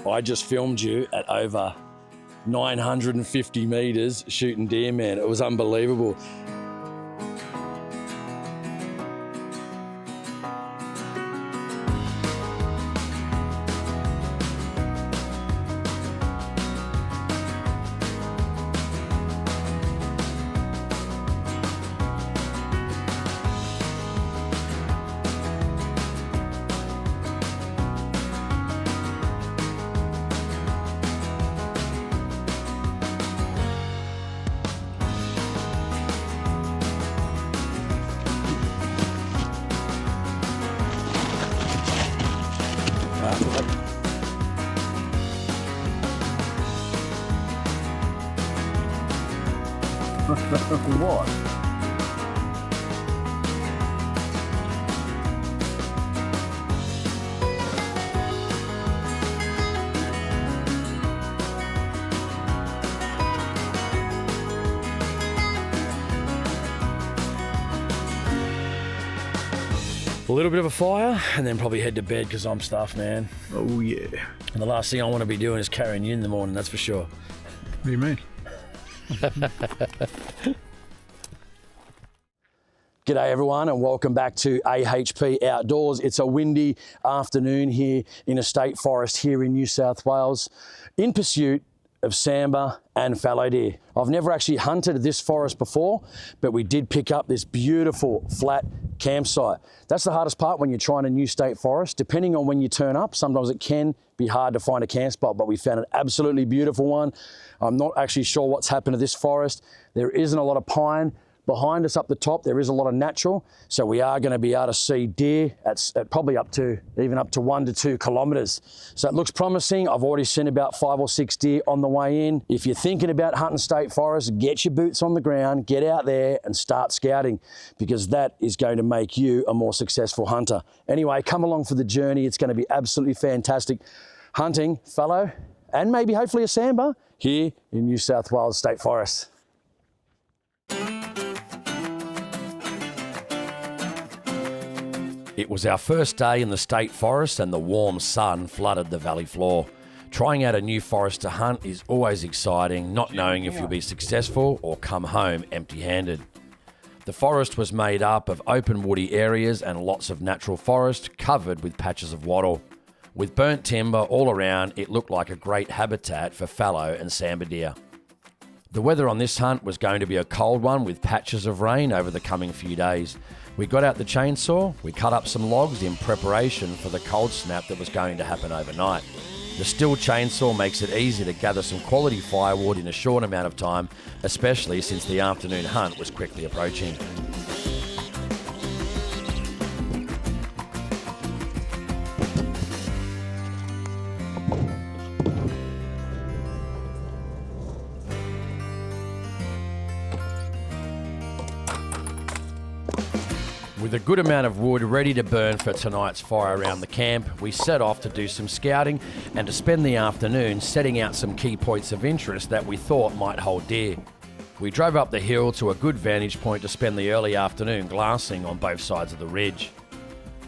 I just filmed you at over 950 meters shooting deer, man. It was unbelievable. What? A little bit of a fire and then probably head to bed because I'm stuffed, man. Oh yeah. And the last thing I want to be doing is carrying you in the morning, that's for sure. What do you mean? G'day everyone and welcome back to AHP Outdoors. It's a windy afternoon here in a state forest here in New South Wales in pursuit of sambar and fallow deer. I've never actually hunted this forest before, but we did pick up this beautiful flat campsite. That's the hardest part when you're trying a new state forest. Depending on when you turn up, sometimes it can be hard to find a camp spot, but we found an absolutely beautiful one. I'm not actually sure what's happened to this forest. There isn't a lot of pine. Behind us up the top, there is a lot of natural, so we are going to be able to see deer at probably even up to 1 to 2 kilometres. So it looks promising. I've already seen about 5 or 6 deer on the way in. If you're thinking about hunting state forests, get your boots on the ground, get out there and start scouting, because that is going to make you a more successful hunter. Anyway, come along for the journey. It's going to be absolutely fantastic hunting fallow and maybe hopefully a sambar here in New South Wales State Forest. It was our first day in the state forest and the warm sun flooded the valley floor. Trying out a new forest to hunt is always exciting, not knowing if you'll be successful or come home empty-handed. The forest was made up of open woody areas and lots of natural forest covered with patches of wattle. With burnt timber all around, it looked like a great habitat for fallow and sambar deer. The weather on this hunt was going to be a cold one with patches of rain over the coming few days. We got out the chainsaw, we cut up some logs in preparation for the cold snap that was going to happen overnight. The Stihl chainsaw makes it easy to gather some quality firewood in a short amount of time, especially since the afternoon hunt was quickly approaching. With a good amount of wood ready to burn for tonight's fire around the camp, we set off to do some scouting and to spend the afternoon setting out some key points of interest that we thought might hold deer. We drove up the hill to a good vantage point to spend the early afternoon glassing on both sides of the ridge.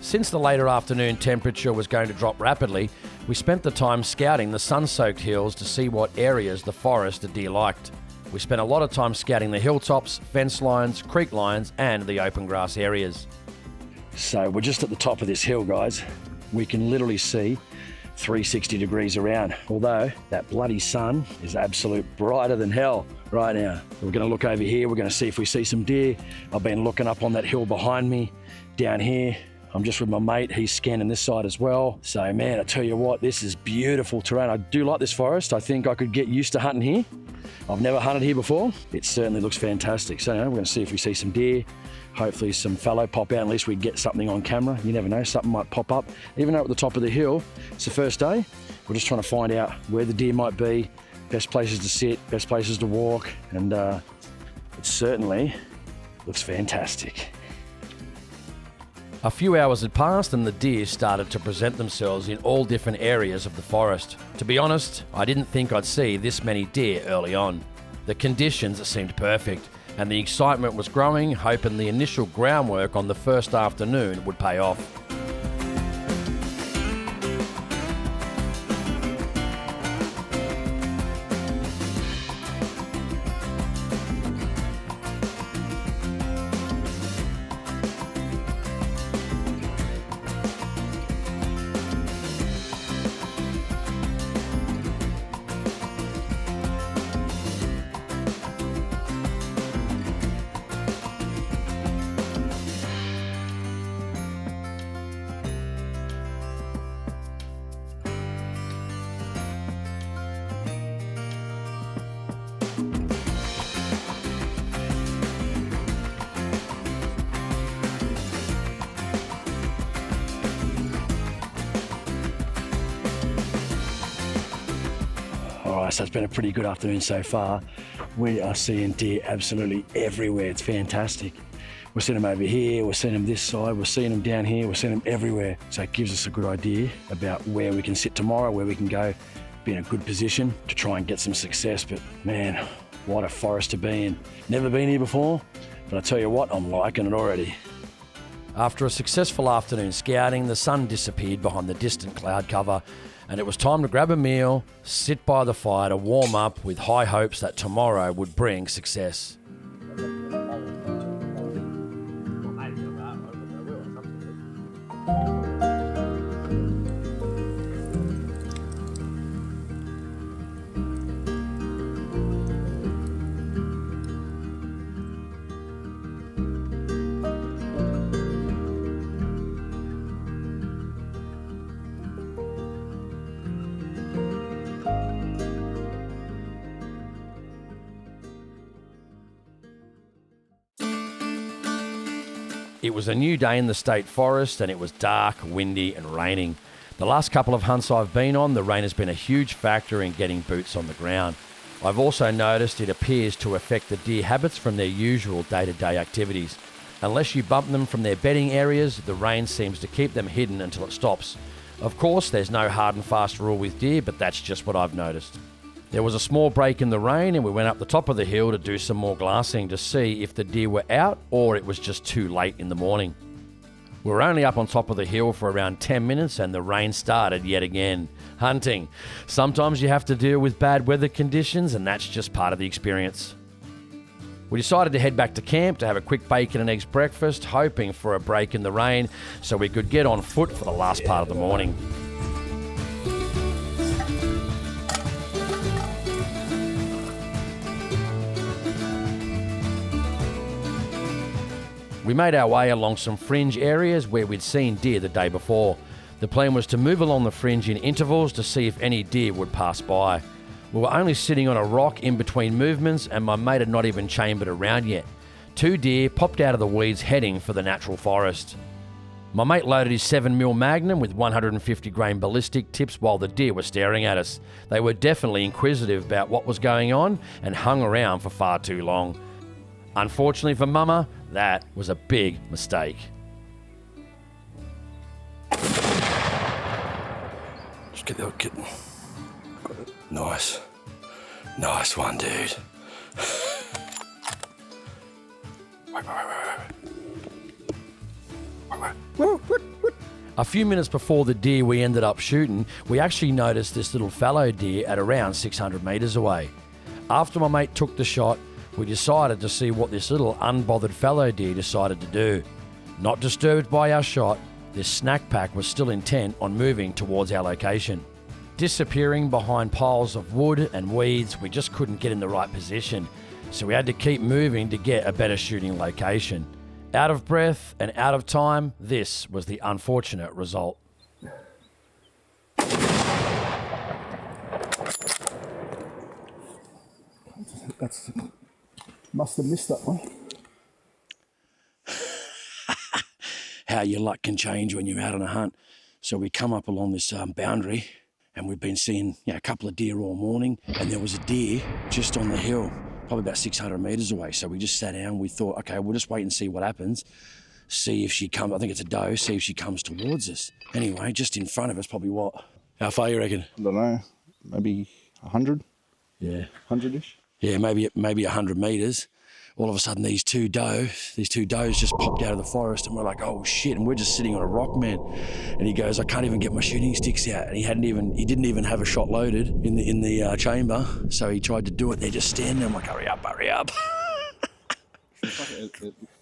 Since the later afternoon temperature was going to drop rapidly, we spent the time scouting the sun-soaked hills to see what areas the forest the deer liked. We spent a lot of time scouting the hilltops, fence lines, creek lines, and the open grass areas. So we're just at the top of this hill, guys. We can literally see 360 degrees around, although that bloody sun is absolute brighter than hell right now. We're going to look over here. We're going to see if we see some deer. I've been looking up on that hill behind me, down here. I'm just with my mate. He's scanning this side as well. So, man, I tell you what, this is beautiful terrain. I do like this forest. I think I could get used to hunting here. I've never hunted here before. It certainly looks fantastic. So we're going to see if we see some deer, hopefully some fallow pop out, at least we get something on camera. You never know, something might pop up. Even though at the top of the hill, it's the first day, we're just trying to find out where the deer might be, best places to sit, best places to walk, and it certainly looks fantastic. A few hours had passed and the deer started to present themselves in all different areas of the forest. To be honest, I didn't think I'd see this many deer early on. The conditions seemed perfect and the excitement was growing, hoping the initial groundwork on the first afternoon would pay off. So it's been a pretty good afternoon so far. We are seeing deer absolutely everywhere. It's fantastic. We're seeing them over here, we're seeing them this side, we're seeing them down here, we're seeing them everywhere. So it gives us a good idea about where we can sit tomorrow, where we can go, be in a good position to try and get some success. But man, what a forest to be in. Never been here before, but I tell you what, I'm liking it already. After a successful afternoon scouting, the sun disappeared behind the distant cloud cover, and it was time to grab a meal, sit by the fire to warm up with high hopes that tomorrow would bring success. It was a new day in the state forest, and it was dark, windy and raining. The last couple of hunts I've been on, the rain has been a huge factor in getting boots on the ground. I've also noticed it appears to affect the deer habits from their usual day-to-day activities. Unless you bump them from their bedding areas, the rain seems to keep them hidden until it stops. Of course, there's no hard and fast rule with deer, but that's just what I've noticed. There was a small break in the rain, and we went up the top of the hill to do some more glassing to see if the deer were out or it was just too late in the morning. We were only up on top of the hill for around 10 minutes and the rain started yet again. Hunting. Sometimes you have to deal with bad weather conditions, and that's just part of the experience. We decided to head back to camp to have a quick bacon and eggs breakfast, hoping for a break in the rain so we could get on foot for the last part of the morning. We made our way along some fringe areas where we'd seen deer the day before. The plan was to move along the fringe in intervals to see if any deer would pass by. We were only sitting on a rock in between movements, and my mate had not even chambered around yet. 2 deer popped out of the weeds heading for the natural forest. My mate loaded his 7mm Magnum with 150 grain ballistic tips while the deer were staring at us. They were definitely inquisitive about what was going on and hung around for far too long. Unfortunately for Mama, that was a big mistake. Just get that kitten. Got it. Nice. Nice one, dude. A few minutes before the deer we ended up shooting, we actually noticed this little fallow deer at around 600 metres away. After my mate took the shot, we decided to see what this little unbothered fallow deer decided to do. Not disturbed by our shot, this snack pack was still intent on moving towards our location. Disappearing behind piles of wood and weeds, we just couldn't get in the right position, so we had to keep moving to get a better shooting location. Out of breath and out of time, this was the unfortunate result. That's must have missed that one. How your luck can change when you're out on a hunt. So we come up along this boundary, and we've been seeing a couple of deer all morning, and there was a deer just on the hill, probably about 600 metres away. So we just sat down, we thought, okay, we'll just wait and see what happens. See if she comes, I think it's a doe, see if she comes towards us. Anyway, just in front of us, probably what? How far you reckon? I don't know, maybe 100? Yeah. 100-ish? Yeah, maybe 100 metres. All of a sudden, these two does just popped out of the forest, and we're like, oh shit! And we're just sitting on a rock, man. And he goes, I can't even get my shooting sticks out, and he didn't even have a shot loaded in the chamber. So he tried to do it. They're just standing there. I'm like, hurry up!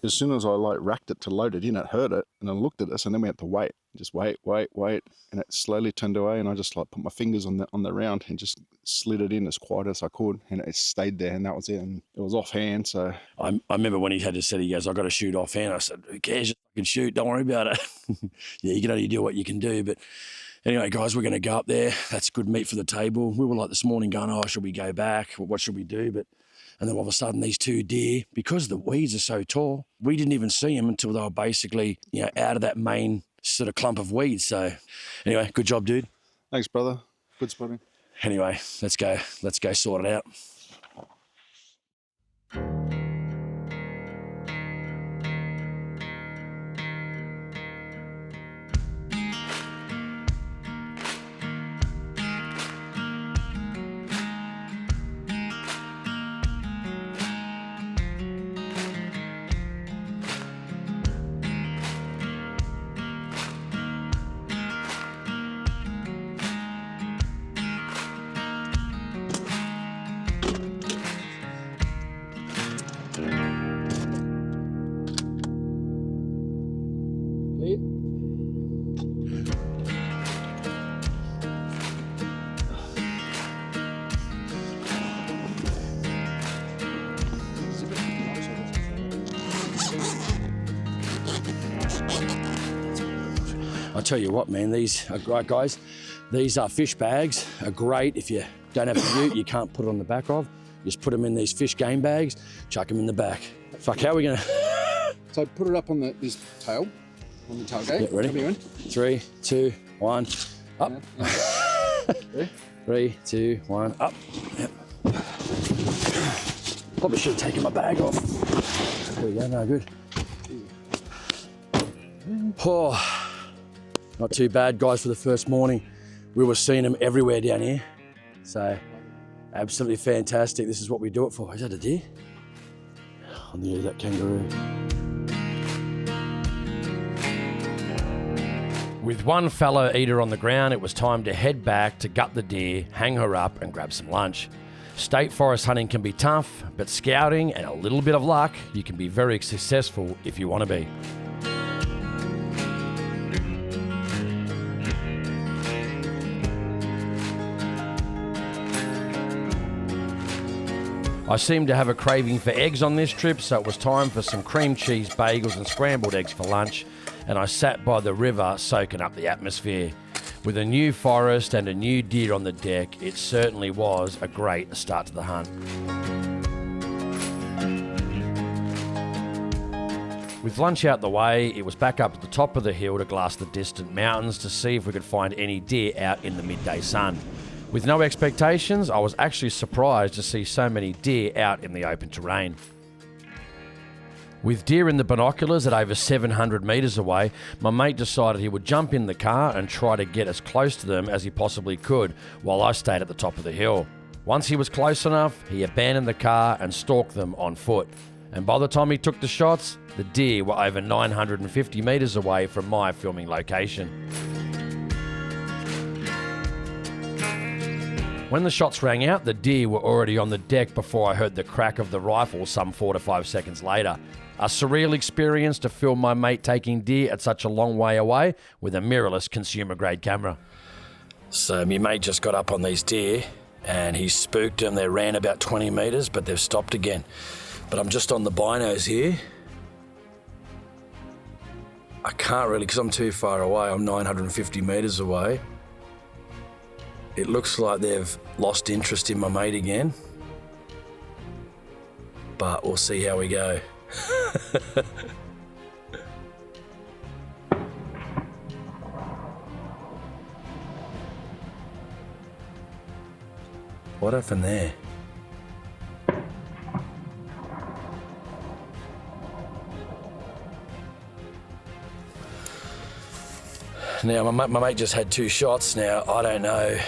As soon as I racked it to load it in, it heard it, and then looked at us, and then we had to wait. Just wait, and it slowly turned away, and I just put my fingers on the round and just slid it in as quiet as I could, and it stayed there, and that was it. And it was offhand, so I remember when he goes, I got to shoot offhand. I said, who cares? Just fucking shoot. Don't worry about it. Yeah, you can only do what you can do. But anyway, guys, we're going to go up there. That's good meat for the table. We were this morning going, oh, should we go back? What should we do? And then all of a sudden, these 2 deer, because the weeds are so tall, we didn't even see them until they were basically, out of that main sort of clump of weeds. So anyway, good job, dude. thanks, brother. Good spotting. Anyway, let's go sort it out. I tell you what, man, these are great, guys. These fish bags are great. If you don't have a ute, you can't put it on the back of. Just put them in these fish game bags, chuck them in the back. Fuck, how are we gonna? So put it up on this tail, on the tailgate. Yeah, ready? Come here, in. 3, 2, 1, up. Yeah. 3, 2, 1, up. Yep. Probably should have taken my bag off. There we go, no good. Oh, not too bad, guys, for the first morning. We were seeing them everywhere down here. So, absolutely fantastic. This is what we do it for. Is that a deer? On the edge of that kangaroo. With one fallow eater on the ground, it was time to head back to gut the deer, hang her up and grab some lunch. State forest hunting can be tough, but scouting and a little bit of luck, you can be very successful if you want to be. I seemed to have a craving for eggs on this trip, so it was time for some cream cheese bagels and scrambled eggs for lunch, and I sat by the river soaking up the atmosphere. With a new forest and a new deer on the deck, it certainly was a great start to the hunt. With lunch out the way, it was back up at the top of the hill to glass the distant mountains to see if we could find any deer out in the midday sun. With no expectations, I was actually surprised to see so many deer out in the open terrain. With deer in the binoculars at over 700 metres away, my mate decided he would jump in the car and try to get as close to them as he possibly could while I stayed at the top of the hill. Once he was close enough, he abandoned the car and stalked them on foot. And by the time he took the shots, the deer were over 950 metres away from my filming location. When the shots rang out, the deer were already on the deck before I heard the crack of the rifle some 4 to 5 seconds later. A surreal experience to film my mate taking deer at such a long way away with a mirrorless consumer-grade camera. So my mate just got up on these deer and he spooked them. They ran about 20 metres, but they've stopped again. But I'm just on the binos here. I can't really, because I'm too far away. I'm 950 metres away. It looks like they've lost interest in my mate again. But we'll see how we go. What happened there? Now, my mate just had 2 shots. Now, I don't know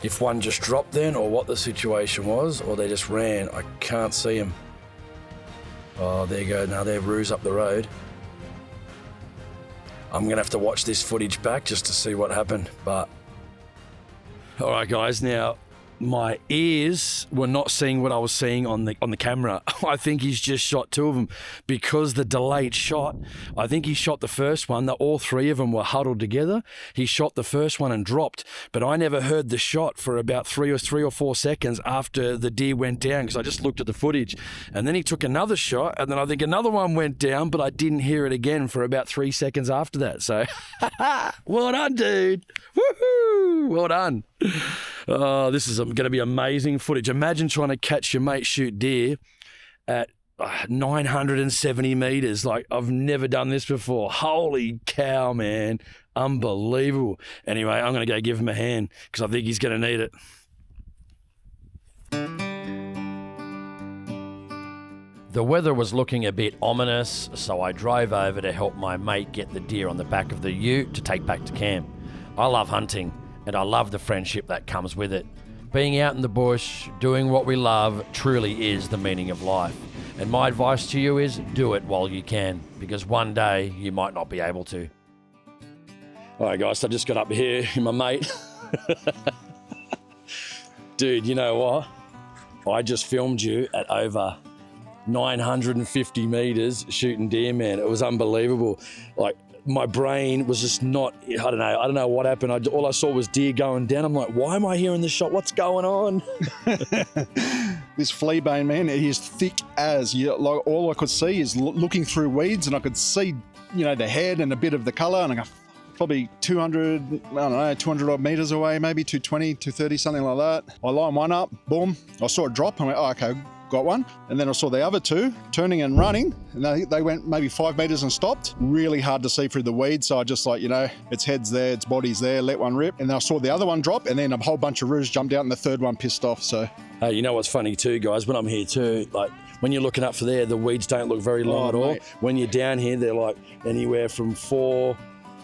if one just dropped then or what the situation was, or they just ran. I can't see them. Oh, there you go. Now they're roos up the road. I'm going to have to watch this footage back just to see what happened, but... All right, guys. Now, my ears were not seeing what I was seeing on the camera. I think he's just shot 2 of them because the delayed shot. I think he shot the first one. All 3 of them were huddled together. He shot the first one and dropped, but I never heard the shot for about 3 or 4 seconds after the deer went down because I just looked at the footage. And then he took another shot, and then I think another one went down, but I didn't hear it again for about 3 seconds after that. So, well done, dude. Woohoo! Well done. Oh, this is going to be amazing footage. Imagine trying to catch your mate shoot deer at 970 metres. Like, I've never done this before. Holy cow, man. Unbelievable. Anyway, I'm going to go give him a hand because I think he's going to need it. The weather was looking a bit ominous, so I drove over to help my mate get the deer on the back of the ute to take back to camp. I love hunting, and I love the friendship that comes with it. Being out in the bush, doing what we love, truly is the meaning of life. And my advice to you is do it while you can, because one day you might not be able to. All right, guys, so I just got up here with my mate. Dude, you know what? I just filmed you at over 950 meters shooting deer, man. It was unbelievable. Like, my brain was just not, I don't know what happened. All I saw was deer going down. I'm like, why am I hearing this shot? What's going on? This flea bane, man, it is thick as, like, all I could see is looking through weeds, and I could see, the head and a bit of the colour, and I go, probably 200 odd meters away, maybe 220, 230, something like that. I line one up, boom, I saw it drop, and I went, oh, okay, got one. And then I saw the other two turning and running, and they went maybe 5 meters and stopped. Really hard to see through the weeds, so I just its head's there, its body's there, let one rip. And then I saw the other one drop, and then a whole bunch of roos jumped out, and the third one pissed off. So you know what's funny too, guys, when I'm here too, like when you're looking up for there, the weeds don't look very long at all. Mate. When you're down here, they're like anywhere from 4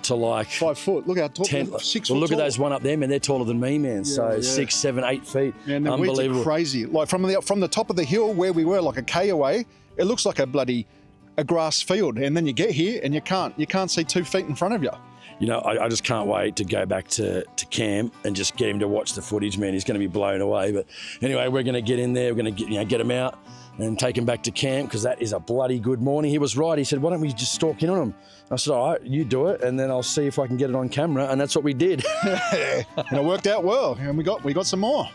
to like 5 foot. Look how tall. 10. 6 Well, foot look tall. at those one up there, man. They're taller than me, man. So 6, 7, 8 feet. Yeah, and the weeds Unbelievable. are crazy. Like from the top of the hill where we were, like a K away, it looks like a grass field. And then you get here and you can't see 2 feet in front of you. I just can't wait to go back to Cam and just get him to watch the footage, man. He's going to be blown away. But anyway, we're going to get in there. We're going to get him out and take him back to camp because that is a bloody good morning. He was right. He said, why don't we just stalk in on him? I said, all right, you do it, and then I'll see if I can get it on camera. And that's what we did. And it worked out well. And we got some more.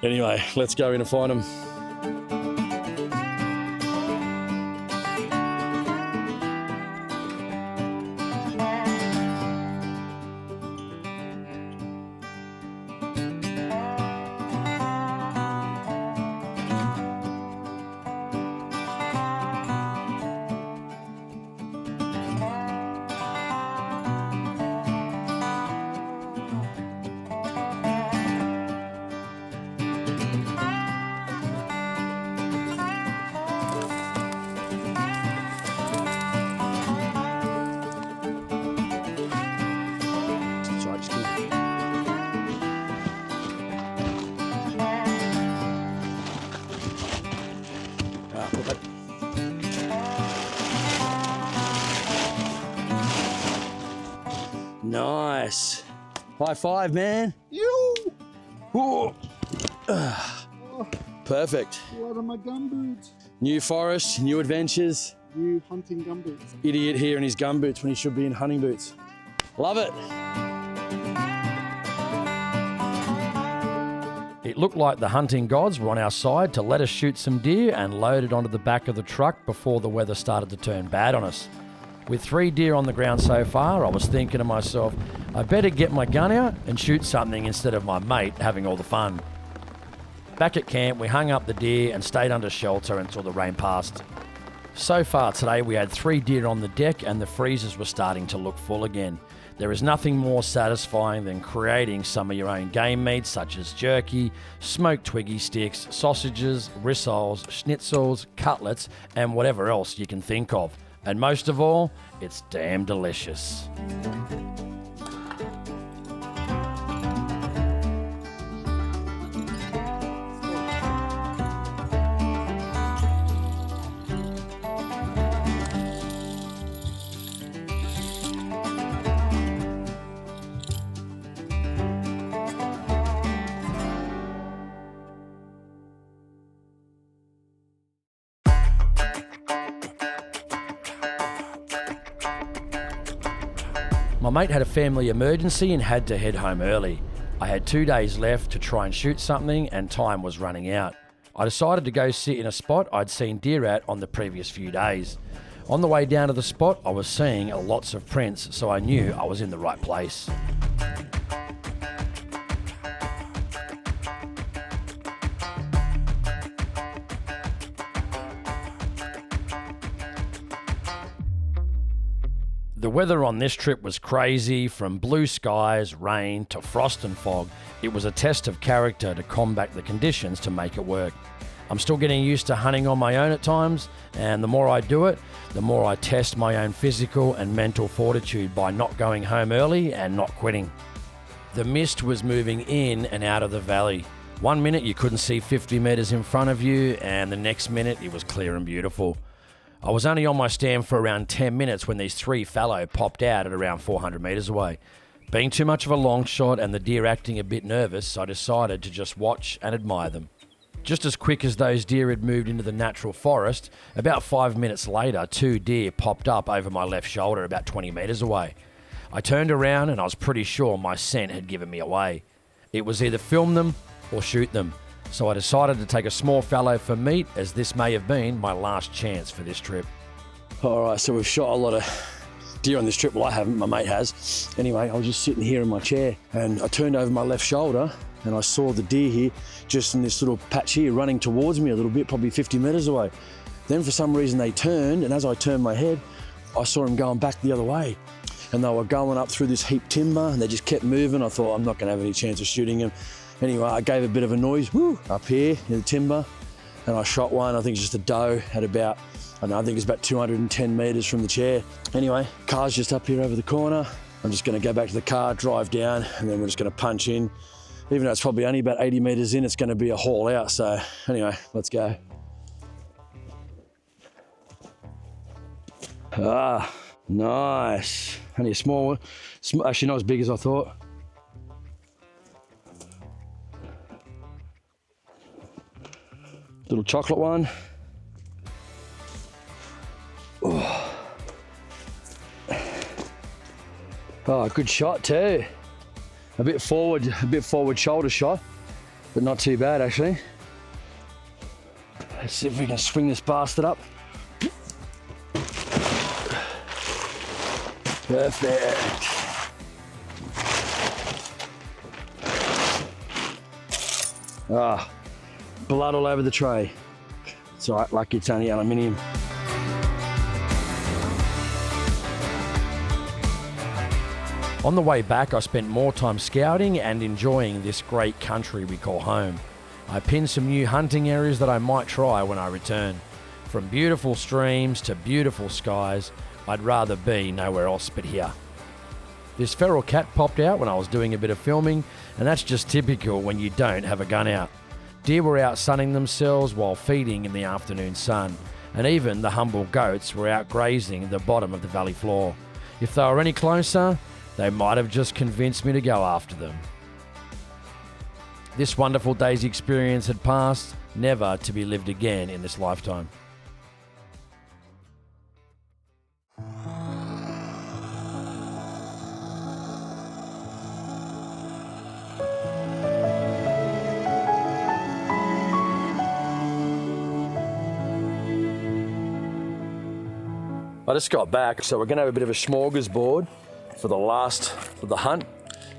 Anyway, let's go in and find him. Nice. High five, man. You! Ooh. Perfect. What are my gumboots? New forest, new adventures. New hunting gumboots. Idiot here in his gumboots when he should be in hunting boots. Love it. It looked like the hunting gods were on our side to let us shoot some deer and load it onto the back of the truck before the weather started to turn bad on us. With 3 deer on the ground so far, I was thinking to myself, I better get my gun out and shoot something instead of my mate having all the fun. Back at camp, we hung up the deer and stayed under shelter until the rain passed. So far today, we had 3 deer on the deck and the freezers were starting to look full again. There is nothing more satisfying than creating some of your own game meats such as jerky, smoked twiggy sticks, sausages, rissoles, schnitzels, cutlets, and whatever else you can think of. And most of all, it's damn delicious. My mate had a family emergency and had to head home early. I had 2 days left to try and shoot something and time was running out. I decided to go sit in a spot I'd seen deer at on the previous few days. On the way down to the spot, I was seeing lots of prints, so I knew I was in the right place. The weather on this trip was crazy, from blue skies, rain to frost and fog. It was a test of character to combat the conditions to make it work. I'm still getting used to hunting on my own at times, and the more I do it, the more I test my own physical and mental fortitude by not going home early and not quitting. The mist was moving in and out of the valley. One minute you couldn't see 50 metres in front of you, and the next minute it was clear and beautiful. I was only on my stand for around 10 minutes when these 3 fallow popped out at around 400 metres away. Being too much of a long shot and the deer acting a bit nervous, I decided to just watch and admire them. Just as quick as those deer had moved into the natural forest, about 5 minutes later, 2 deer popped up over my left shoulder about 20 metres away. I turned around and I was pretty sure my scent had given me away. It was either film them or shoot them. So I decided to take a small fallow for meat, as this may have been my last chance for this trip. All right, so we've shot a lot of deer on this trip. Well, I haven't, my mate has. Anyway, I was just sitting here in my chair and I turned over my left shoulder and I saw the deer here, just in this little patch here, running towards me a little bit, probably 50 metres away. Then for some reason they turned, and as I turned my head, I saw them going back the other way. And they were going up through this heap timber and they just kept moving. I thought, I'm not gonna have any chance of shooting them. Anyway, I gave a bit of a noise, woo, up here in the timber, and I shot one. I think it's just a doe at about, I think it's about 210 metres from the chair. Anyway, car's just up here over the corner. I'm just gonna go back to the car, drive down, and then we're just gonna punch in. Even though it's probably only about 80 metres in, it's gonna be a haul out. So anyway, let's go. Ah, nice. Only a small one. Actually not as big as I thought. Little chocolate one. Oh, good shot too. A bit forward shoulder shot, but not too bad actually. Let's see if we can swing this bastard up. Perfect. Ah. Blood all over the tray. It's all right, lucky it's only aluminium. On the way back, I spent more time scouting and enjoying this great country we call home. I pinned some new hunting areas that I might try when I return. From beautiful streams to beautiful skies, I'd rather be nowhere else but here. This feral cat popped out when I was doing a bit of filming, and that's just typical when you don't have a gun out. Deer were out sunning themselves while feeding in the afternoon sun, and even the humble goats were out grazing at the bottom of the valley floor. If they were any closer, they might have just convinced me to go after them. This wonderful day's experience had passed, never to be lived again in this lifetime. I just got back, so we're gonna have a bit of a smorgasbord for the hunt.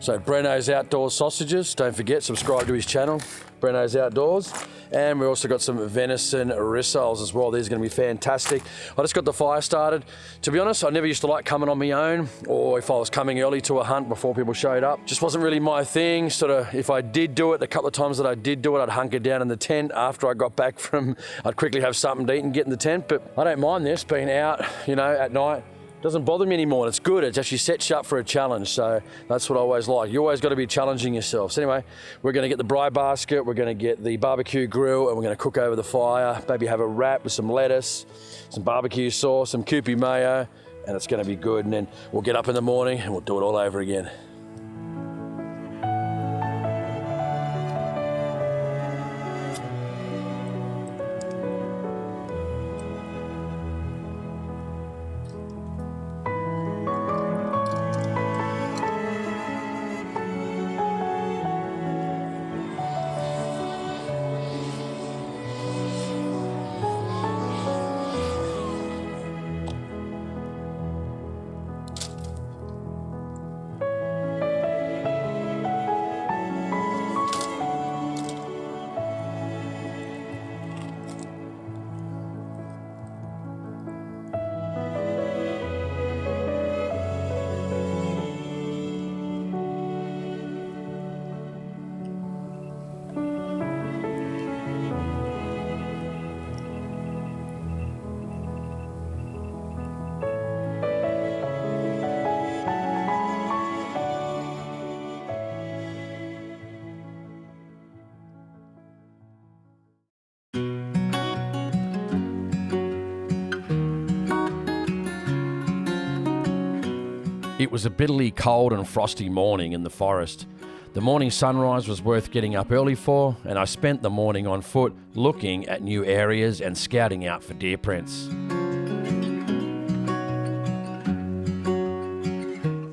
So Breno's Outdoors Sausages, don't forget, subscribe to his channel, Breno's Outdoors. And we also got some venison rissoles as well. These are gonna be fantastic. I just got the fire started. To be honest, I never used to like coming on my own, or if I was coming early to a hunt before people showed up. Just wasn't really my thing. Sort of, if I did do it, the couple of times that I did do it, I'd hunker down in the tent. After I got back from, I'd quickly have something to eat and get in the tent. But I don't mind this, being out, at night. Doesn't bother me anymore. It's good. It actually sets you up for a challenge. So that's what I always like. You always got to be challenging yourself. So anyway, we're going to get the braai basket. We're going to get the barbecue grill, and we're going to cook over the fire. Maybe have a wrap with some lettuce, some barbecue sauce, some Kewpie mayo, and it's going to be good. And then we'll get up in the morning and we'll do it all over again. It was a bitterly cold and frosty morning in the forest. The morning sunrise was worth getting up early for, and I spent the morning on foot looking at new areas and scouting out for deer prints.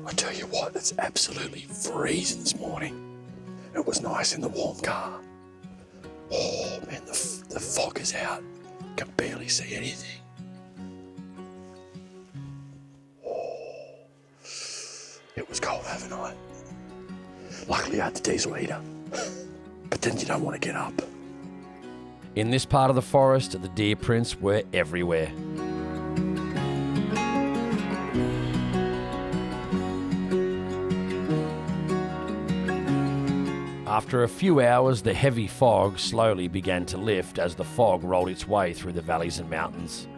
I tell you what, it's absolutely freezing this morning. It was nice in the warm car. Oh man, the fog is out. Can barely see anything. Oh, it was cold overnight. Luckily I had the diesel heater, but then you don't want to get up. In this part of the forest, the deer prints were everywhere. After a few hours, the heavy fog slowly began to lift as the fog rolled its way through the valleys and mountains.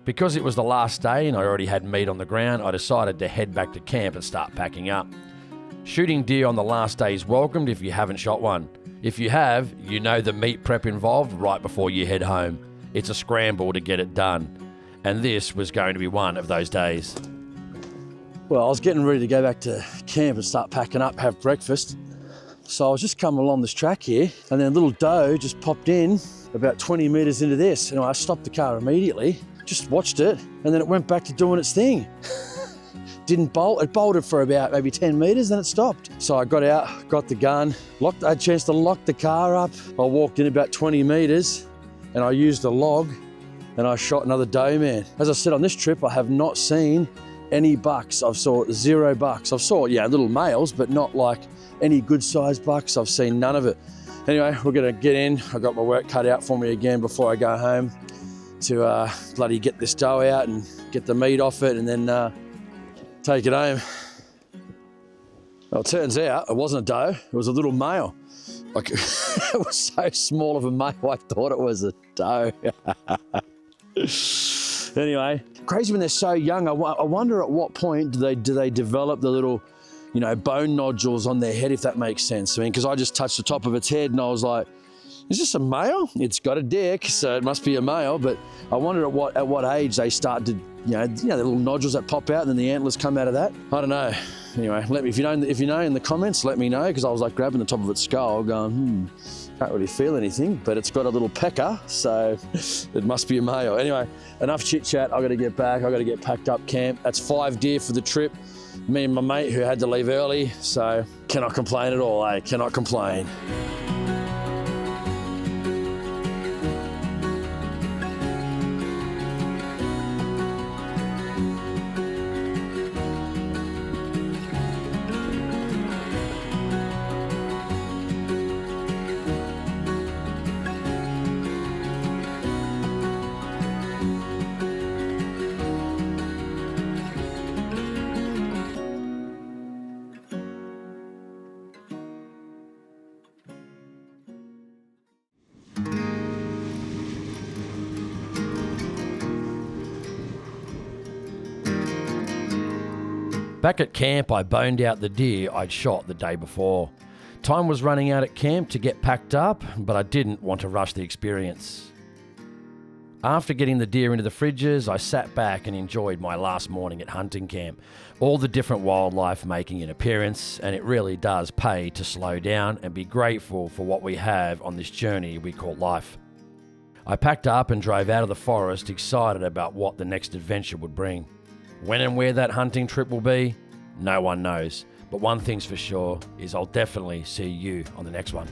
Because it was the last day and I already had meat on the ground, I decided to head back to camp and start packing up. Shooting deer on the last day is welcomed if you haven't shot one. If you have, you know the meat prep involved right before you head home. It's a scramble to get it done. And this was going to be one of those days. Well, I was getting ready to go back to camp and start packing up, have breakfast. So I was just coming along this track here, and then a little doe just popped in about 20 metres into this. And I stopped the car immediately, just watched it, and then it went back to doing its thing. Didn't bolt, it bolted for about maybe 10 metres, then it stopped. So I got out, got the gun, I had a chance to lock the car up. I walked in about 20 metres, and I used a log, and I shot another doe man. As I said, on this trip, I have not seen any bucks. I've saw 0 bucks. I've saw, little males, but not like any good sized bucks. I've seen none of it. Anyway, we're gonna get in. I got my work cut out for me again before I go home to bloody get this doe out and get the meat off it and then take it home. Well, it turns out it wasn't a doe, it was a little male. Like, it was so small of a male, I thought it was a doe. Anyway, crazy when they're so young. I wonder at what point do they develop the little, bone nodules on their head, if that makes sense. I mean, because I just touched the top of its head and I was like, is this a male? It's got a dick, so it must be a male. But I wonder at what age they start to, the little nodules that pop out and then the antlers come out of that. I don't know. Anyway, let me, if you know in the comments, let me know, because I was like grabbing the top of its skull going, can't really feel anything, but it's got a little pecker, so it must be a male. Anyway, enough chit chat. I got to get back. I got to get packed up camp. That's 5 deer for the trip. Me and my mate who had to leave early, so cannot complain at all, eh? Cannot complain. Back at camp, I boned out the deer I'd shot the day before. Time was running out at camp to get packed up, but I didn't want to rush the experience. After getting the deer into the fridges, I sat back and enjoyed my last morning at hunting camp. All the different wildlife making an appearance, and it really does pay to slow down and be grateful for what we have on this journey we call life. I packed up and drove out of the forest, excited about what the next adventure would bring. When and where that hunting trip will be, no one knows. But one thing's for sure is I'll definitely see you on the next one.